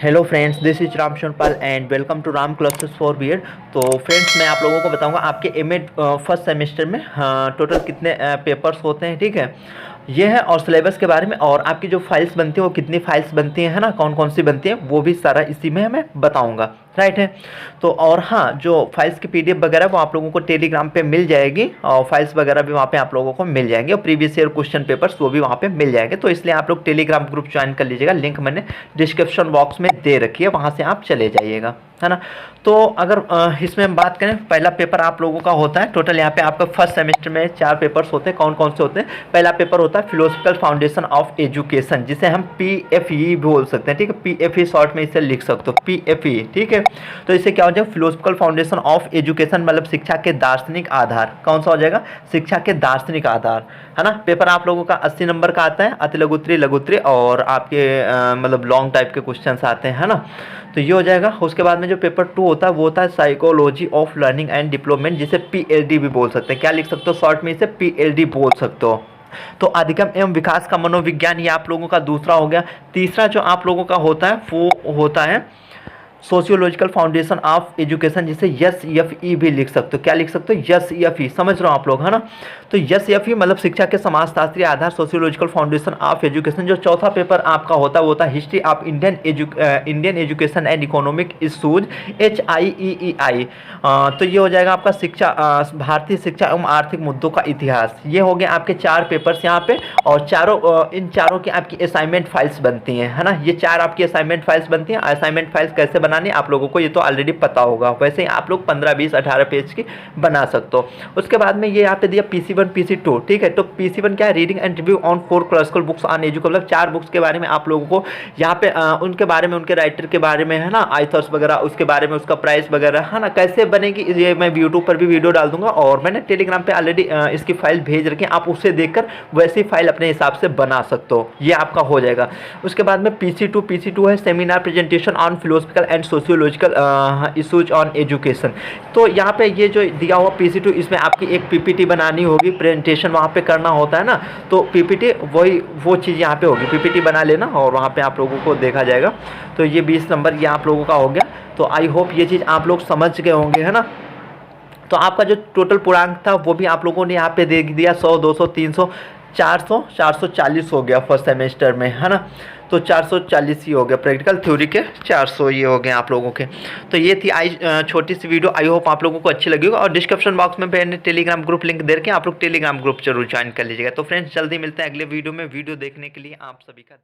Hello friends, this is Ram Shonpal and welcome to Ram classes for BEd. तो friends, मैं आप लोगों को बताऊंगा आपके एमएड फर्स्ट सेमेस्टर में टोटल कितने पेपर्स होते हैं। ठीक है, ये है और सिलेबस के बारे में, और आपकी जो फाइल्स बनती हैं वो कितनी फाइल्स बनती हैं, है ना, कौन कौन सी बनती हैं, वो भी सारा इसी में मैं बताऊंगा। राइट है। तो और हाँ, जो फाइल्स की पीडीएफ वगैरह वो आप लोगों को टेलीग्राम पे मिल जाएगी, और फाइल्स वगैरह भी वहाँ पे आप लोगों को मिल जाएंगे, और प्रीवियस ईयर क्वेश्चन पेपर्स वो भी वहाँ पे मिल जाएंगे। तो इसलिए आप लोग टेलीग्राम ग्रुप ज्वाइन कर लीजिएगा, लिंक मैंने डिस्क्रिप्शन बॉक्स में दे रखी है, वहाँ से आप चले जाइएगा, है ना। तो अगर इसमें हम बात करें, पहला पेपर आप लोगों का होता है, टोटल यहाँ पे आपका फर्स्ट सेमेस्टर में 4 पेपर्स होते हैं। कौन कौन से होते हैं? पहला पेपर होता है फिलोसफिकल फाउंडेशन ऑफ एजुकेशन, जिसे हम PFE बोल सकते हैं। ठीक है, PFE शॉर्ट में इसे लिख सकते हो, PFE। ठीक है, तो इससे क्या हो जाएगा? फिलोसफिकल फाउंडेशन ऑफ एजुकेशन, मतलब शिक्षा के दार्शनिक आधार। कौन सा हो जाएगा? शिक्षा के दार्शनिक आधार, है ना। पेपर आप लोगों का 80 नंबर का आता है, अति लघुत्तरी, लघुत्तरी और आपके मतलब लॉन्ग टाइप के क्वेश्चन आते हैं, है ना। तो ये हो जाएगा। उसके बाद में जो पेपर 2 होता है वो होता है psychology of learning and development, जिसे PLD भी बोल सकते हैं। क्या लिख सकते हो शॉर्ट में? इसे PLD बोल सकते हो। तो अधिगम एवं विकास का मनोविज्ञान, ये आप लोगों का दूसरा हो गया। तीसरा जो आप लोगों का होता है वो होता है सोशियोलॉजिकल फाउंडेशन ऑफ एजुकेशन, जिसे SFE भी लिख सकते हो। क्या लिख सकते हो? SFE। समझ रहे हो आप लोग, है ना। तो SFE मतलब शिक्षा के समाजशास्त्रीय आधार, सोशियोलॉजिकल फाउंडेशन ऑफ एजुकेशन। जो चौथा पेपर आपका होता है वो होता है history of Indian education and economic issues, HIEEI। तो ये हो जाएगा आपका शिक्षा, भारतीय शिक्षा एवं आर्थिक मुद्दों का इतिहास। ये हो गए आपके 4 पेपर्स यहाँ पे, और इन चारों की आपकी असाइनमेंट फाइल्स बनती हैं, है ना। ये 4 आपकी असाइनमेंट फाइल्स बनती हैं। असाइनमेंट फाइल्स कैसे बनानी आप लोगों को ये तो ऑलरेडी पता होगा, वैसे ही आप लोग 15, 20, 18 पेज की बना सकते हो। उसके बाद में ये यहाँ पे दिया PC1, PC2। ठीक है, तो PC1 क्या है? Reading and review on 4 classical books on education, मतलब 4 बुक्स के बारे में आप लोगों को यहाँ पे उनके बारे में, उनके राइटर के बारे में, है ना, ऑथर्स वगैरह, उसके बारे में, उसका प्राइस वगैरह, है ना, कैसे बनेगी ये मैं यूट्यूब पर भी वीडियो डाल दूंगा, और मैंने टेलीग्राम पे ऑलरेडी इसकी फाइल भेज रखी है। आप उससे देखकर वैसी फाइल अपने हिसाब से बना सकते हो। ये आपका हो जाएगा। उसके बाद में PC2 है seminar presentation on philosophical and sociological issues on education. तो यहाँ पे ये जो दिया हुआ PC2, इसमें आपकी एक PPT बनानी होगी, प्रेजेंटेशन वहाँ पे करना होता है ना। तो PPT वो चीज़ यहाँ पे होगी, PPT बना लेना और वहाँ पे आप लोगों को देखा जाएगा। तो ये 20 नंबर ये आप लोगों का हो गया। तो आई होप ये चीज़ आप लोग समझ गए होंगे, है ना। तो आपका जो टोटल पूर्णांक था वो भी आप लोगों ने यहाँ पे दे दिया, 100, 200, 300, 400, 440 हो गया फर्स्ट सेमेस्टर में, है ना। तो 440 ही हो गया, प्रैक्टिकल थ्योरी के 400 ये हो गए आप लोगों के। तो ये थी आई छोटी सी वीडियो, आई होप आप लोगों को अच्छी लगी होगी। और डिस्क्रिप्शन बॉक्स में मैंने टेलीग्राम ग्रुप लिंक दे रखे, आप लोग टेलीग्राम ग्रुप जरूर ज्वाइन कर लीजिएगा। तो फ्रेंड्स, जल्दी मिलते हैं अगले वीडियो में। वीडियो देखने के लिए आप सभी का